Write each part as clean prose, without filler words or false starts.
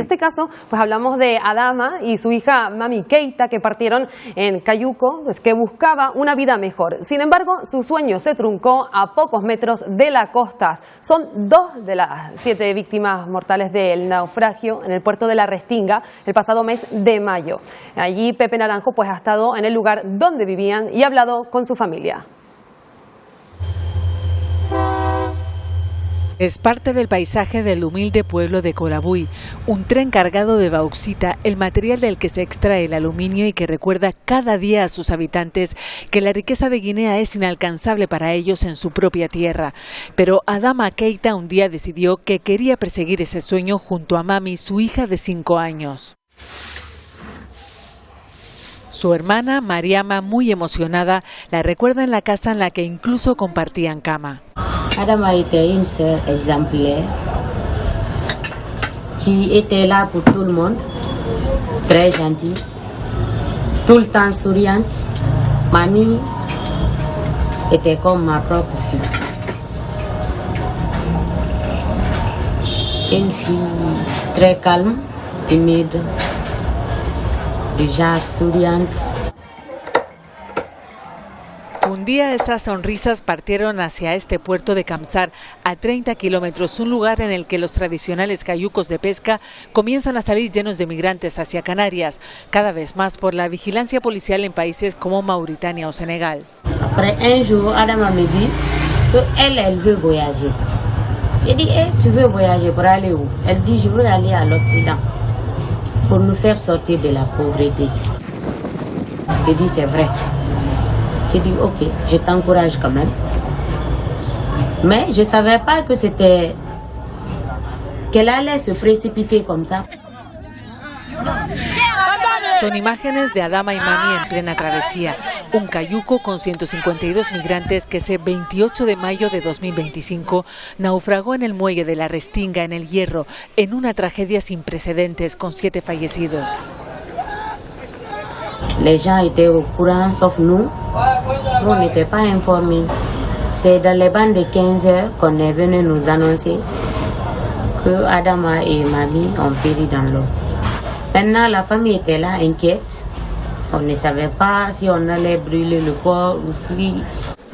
este caso, pues hablamos de Adama y su hija Mami Keita, que partieron en cayuco, pues, que buscaba una vida mejor. Sin embargo, su sueño se truncó a pocos metros de la costa. Son 2 de las 7 víctimas mortales del naufragio en el puerto de La Restinga el pasado mes de mayo. Allí Pepe Naranjo pues ha estado en el lugar donde vivían y ha hablado con su familia. Es parte del paisaje del humilde pueblo de Colabuy, un tren cargado de bauxita, el material del que se extrae el aluminio y que recuerda cada día a sus habitantes que la riqueza de Guinea es inalcanzable para ellos en su propia tierra. Pero Adama Keita un día decidió que quería perseguir ese sueño junto a Mami, su hija de 5 años. Su hermana, Mariama, muy emocionada, la recuerda en la casa en la que incluso compartían cama. Adama était une sœur exemplaire qui était là pour tout le monde, très gentille, tout le temps souriante. Mamie était comme ma propre fille. Une fille très calme, timide, du genre souriante. Un día esas sonrisas partieron hacia este puerto de Camsar, a 30 kilómetros, un lugar en el que los tradicionales cayucos de pesca comienzan a salir llenos de migrantes hacia Canarias, cada vez más por la vigilancia policial en países como Mauritania o Senegal. Après un jour, Adama me dit qu'elle veut voyager. J'ai dit, tu veux voyager pour aller où? Elle dit, je veux aller à l'Occident pour nous faire sortir de la pauvreté. J'ai dit, c'est vrai. J'ai dit, ok, je t'encourage quand même. Mais je ne savais pas que qu'elle allait se précipiter comme ça. Son imágenes de Adama y Mami en plena travesía. Un cayuco con 152 migrantes que ese 28 de mayo de 2025 naufragó en el muelle de La Restinga, en El Hierro, en una tragedia sin precedentes con 7 fallecidos. Les gens étaient au courant, sauf nous. Nous, on n'était pas informés. C'est dans les bandes de 15 heures qu'on est venu nous annoncer que Adama et Mami ont péri dans l'eau. Maintenant, la famille était là, inquiète. On ne savait pas si on allait brûler le corps ou si...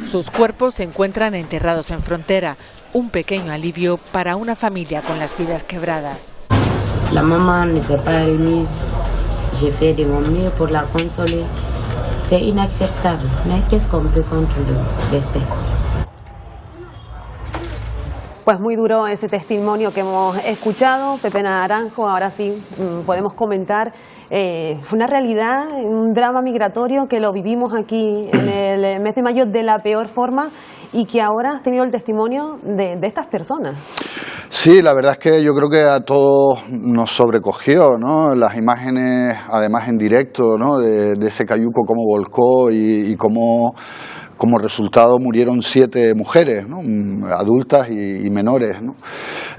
Sus cuerpos se encuentran enterrados en frontera. Un pequeño alivio para una familia con las vidas quebradas. La maman ne s'est pas remise. J'ai fait de mon mieux pour la consoler. C'est inacceptable, mais qu'est-ce qu'on peut contre le destin? Pues muy duro ese testimonio que hemos escuchado, Pepe Naranjo. Ahora sí podemos comentar. Fue una realidad, un drama migratorio que lo vivimos aquí en el mes de mayo de la peor forma y que ahora has tenido el testimonio de estas personas. Sí, la verdad es que yo creo que a todos nos sobrecogió, ¿no? Las imágenes, además en directo, ¿no? de ese cayuco cómo volcó y cómo como resultado murieron 7 mujeres, ¿no? Adultas y menores, ¿no?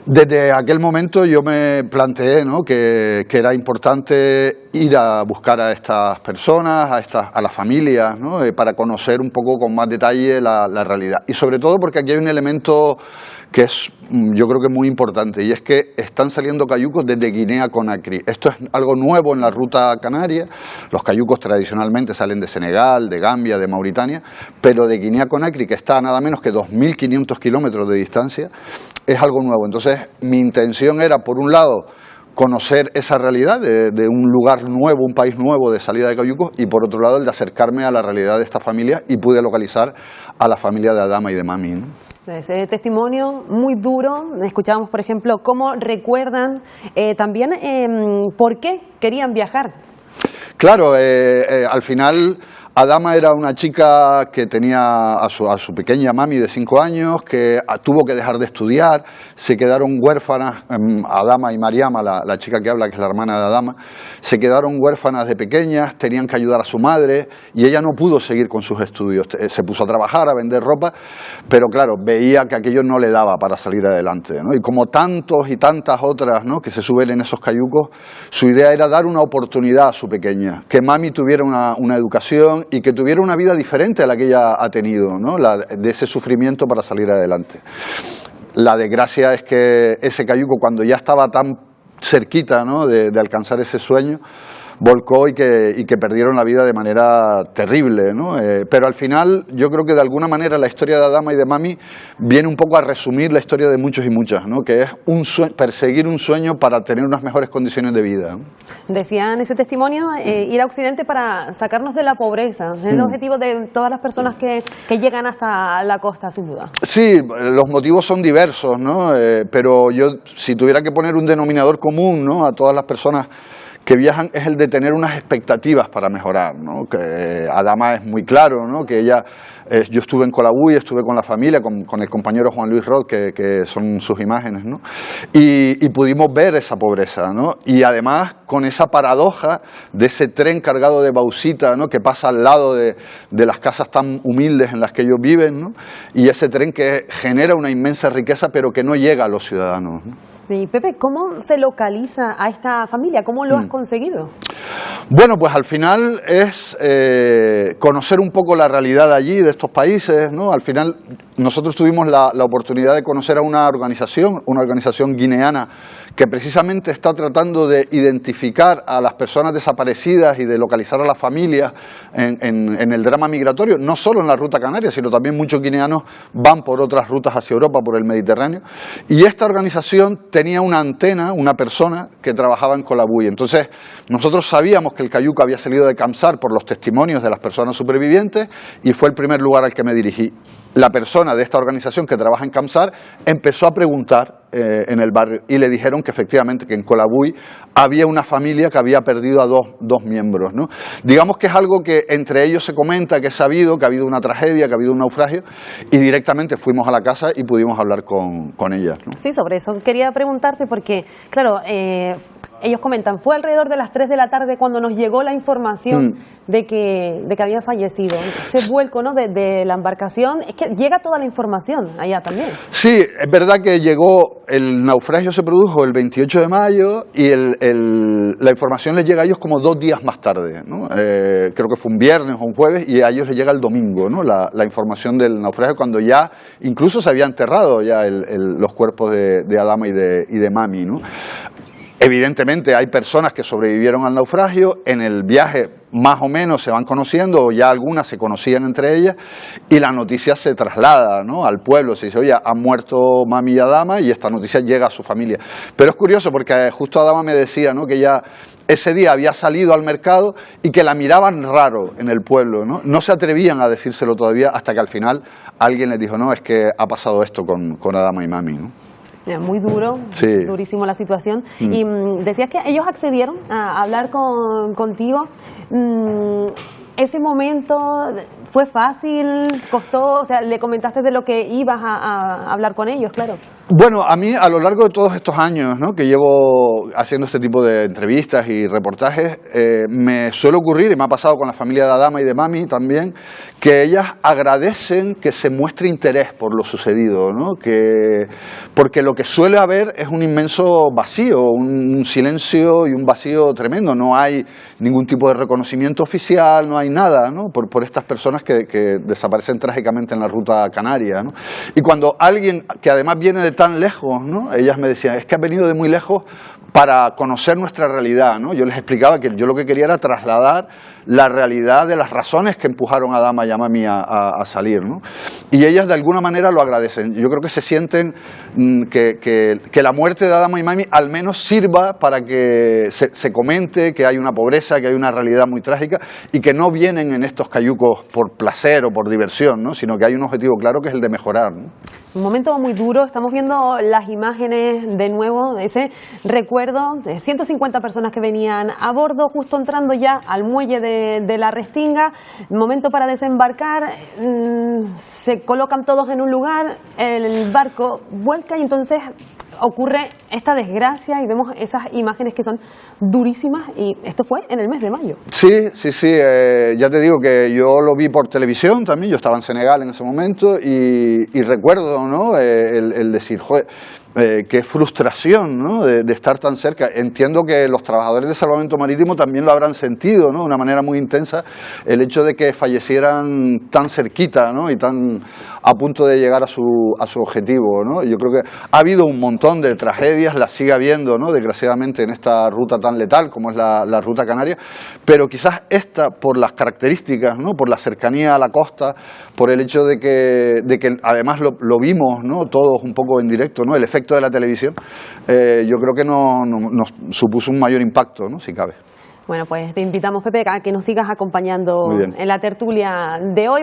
Desde aquel momento yo me planteé, ¿no? que era importante ir a buscar a estas personas, a las familias, ¿no? Para conocer un poco con más detalle la realidad. Y sobre todo porque aquí hay un elemento que es, yo creo que muy importante, y es que están saliendo cayucos desde Guinea Conakry. Esto es algo nuevo en la ruta canaria. Los cayucos tradicionalmente salen de Senegal, de Gambia, de Mauritania, pero de Guinea Conakry, que está a nada menos que 2.500 kilómetros de distancia, es algo nuevo. Entonces, mi intención era, por un lado, conocer esa realidad de un lugar nuevo, un país nuevo de salida de cayucos, y por otro lado el de acercarme a la realidad de esta familia, y pude localizar a la familia de Adama y de Mami, ¿no? Ese testimonio muy duro. Escuchábamos, por ejemplo, cómo recuerdan también por qué querían viajar. Claro, al final Adama era una chica que tenía a su pequeña Mami de 5 años, que tuvo que dejar de estudiar, se quedaron huérfanas, Adama y Mariama, la chica que habla, que es la hermana de Adama, se quedaron huérfanas de pequeñas, tenían que ayudar a su madre y ella no pudo seguir con sus estudios. Se puso a trabajar, a vender ropa, pero claro, veía que aquello no le daba para salir adelante, ¿no? Y como tantos y tantas otras, ¿no? que se suben en esos cayucos, su idea era dar una oportunidad a su pequeña, que Mami tuviera una educación y que tuviera una vida diferente a la que ella ha tenido, ¿no? De ese sufrimiento para salir adelante. La desgracia es que ese cayuco, cuando ya estaba tan cerquita, ¿no?, de alcanzar ese sueño, volcó y que perdieron la vida de manera terrible, ¿no? Pero al final yo creo que de alguna manera la historia de Adama y de Mami viene un poco a resumir la historia de muchos y muchas, ¿no?, que es perseguir un sueño para tener unas mejores condiciones de vida, ¿no? Decía en ese testimonio ir a Occidente para sacarnos de la pobreza, es el objetivo de todas las personas que llegan hasta la costa, sin duda. Sí, los motivos son diversos, ¿no? Pero yo, si tuviera que poner un denominador común, ¿no?, a todas las personas que viajan, es el de tener unas expectativas para mejorar, ¿no? Que Adama es muy claro, ¿no?, que ella, yo estuve en Colabuy, estuve con la familia, con el compañero Juan Luis Rod, que son sus imágenes, ¿no?, y pudimos ver esa pobreza, ¿no?, y además con esa paradoja de ese tren cargado de bauxita, ¿no?, que pasa al lado de las casas tan humildes en las que ellos viven, ¿no?, y ese tren que genera una inmensa riqueza pero que no llega a los ciudadanos, ¿no? Y Pepe, ¿cómo se localiza a esta familia? ¿Cómo lo has conseguido? Bueno, pues al final es conocer un poco la realidad allí, de estos países, ¿no? Al final nosotros tuvimos la oportunidad de conocer a una organización guineana que precisamente está tratando de identificar a las personas desaparecidas y de localizar a las familias en el drama migratorio, no solo en la ruta canaria, sino también muchos guineanos van por otras rutas hacia Europa, por el Mediterráneo, y esta organización tenía una antena, una persona que trabajaba en Colabuy. Entonces nosotros sabíamos que el cayuco había salido de Camsar por los testimonios de las personas supervivientes y fue el primer lugar al que me dirigí. La persona de esta organización que trabaja en Camsar empezó a preguntar en el barrio y le dijeron que efectivamente que en Colabuy había una familia que había perdido a dos miembros, ¿no? Digamos que es algo que entre ellos se comenta, que es sabido, que ha habido una tragedia, que ha habido un naufragio, y directamente fuimos a la casa y pudimos hablar con ellas, ¿no? Sí, sobre eso quería preguntarte porque, claro, ellos comentan, fue alrededor de las 3 de la tarde cuando nos llegó la información de que había fallecido. Ese vuelco, ¿no?, de la embarcación, es que llega toda la información allá también. Sí, es verdad que llegó, el naufragio se produjo el 28 de mayo y la información les llega a ellos como 2 días más tarde, ¿no? Creo que fue un viernes o un jueves y a ellos les llega el domingo, ¿no?, la información del naufragio, cuando ya incluso se había enterrado ya los cuerpos de Adama y de Mami, ¿no? Evidentemente hay personas que sobrevivieron al naufragio, en el viaje más o menos se van conociendo, o ya algunas se conocían entre ellas, y la noticia se traslada, ¿no?, al pueblo. Se dice, oye, han muerto Mami y Adama, y esta noticia llega a su familia. Pero es curioso porque justo Adama me decía, ¿no?, que ella ese día había salido al mercado y que la miraban raro en el pueblo, ¿no? No se atrevían a decírselo todavía hasta que al final alguien les dijo, no, es que ha pasado esto con Adama y Mami, ¿no? Muy duro, sí, durísimo la situación. Y decías que ellos accedieron a hablar contigo. ¿Ese momento fue fácil? ¿Costó? O sea, le comentaste de lo que ibas a hablar con ellos, claro. Bueno, a mí a lo largo de todos estos años, ¿no?, que llevo haciendo este tipo de entrevistas y reportajes, me suele ocurrir, y me ha pasado con la familia de Adama y de Mami también, que ellas agradecen que se muestre interés por lo sucedido, ¿no?, porque lo que suele haber es un inmenso vacío, un silencio y un vacío tremendo. No hay ningún tipo de reconocimiento oficial, no hay nada, ¿no?, por estas personas que desaparecen trágicamente en la ruta canaria, ¿no? Y cuando alguien que además viene de tan lejos, ¿no?, ellas me decían, es que ha venido de muy lejos para conocer nuestra realidad, ¿no? Yo les explicaba que yo lo que quería era trasladar la realidad de las razones que empujaron a Adama y a Mami a salir, ¿no? Y ellas de alguna manera lo agradecen. Yo creo que se sienten que la muerte de Adama y Mami al menos sirva para que se comente que hay una pobreza, que hay una realidad muy trágica y que no vienen en estos cayucos por placer o por diversión, ¿no?, sino que hay un objetivo claro que es el de mejorar, ¿no? Un momento muy duro, estamos viendo las imágenes de nuevo, ese recuerdo de 150 personas que venían a bordo, justo entrando ya al muelle de la Restinga, momento para desembarcar, se colocan todos en un lugar, el barco vuelca y entonces ocurre esta desgracia y vemos esas imágenes que son durísimas, y esto fue en el mes de mayo. Sí, ya te digo que yo lo vi por televisión también, yo estaba en Senegal en ese momento y recuerdo, ¿no?, el decir, joder, qué frustración, ¿no?, de estar tan cerca. Entiendo que los trabajadores de salvamento marítimo también lo habrán sentido, ¿no?, de una manera muy intensa, el hecho de que fallecieran tan cerquita, ¿no?, y tan a punto de llegar a su objetivo, ¿no? Yo creo que ha habido un montón de tragedias, las sigue habiendo, ¿no?, desgraciadamente en esta ruta tan letal como es la ruta canaria, pero quizás esta, por las características, ¿no?, por la cercanía a la costa, por el hecho de que además lo vimos, ¿no?, todos un poco en directo, ¿no?, el efecto de la televisión, yo creo que nos supuso un mayor impacto, ¿no?, si cabe. Bueno, pues te invitamos, Pepe, a que nos sigas acompañando en la tertulia de hoy.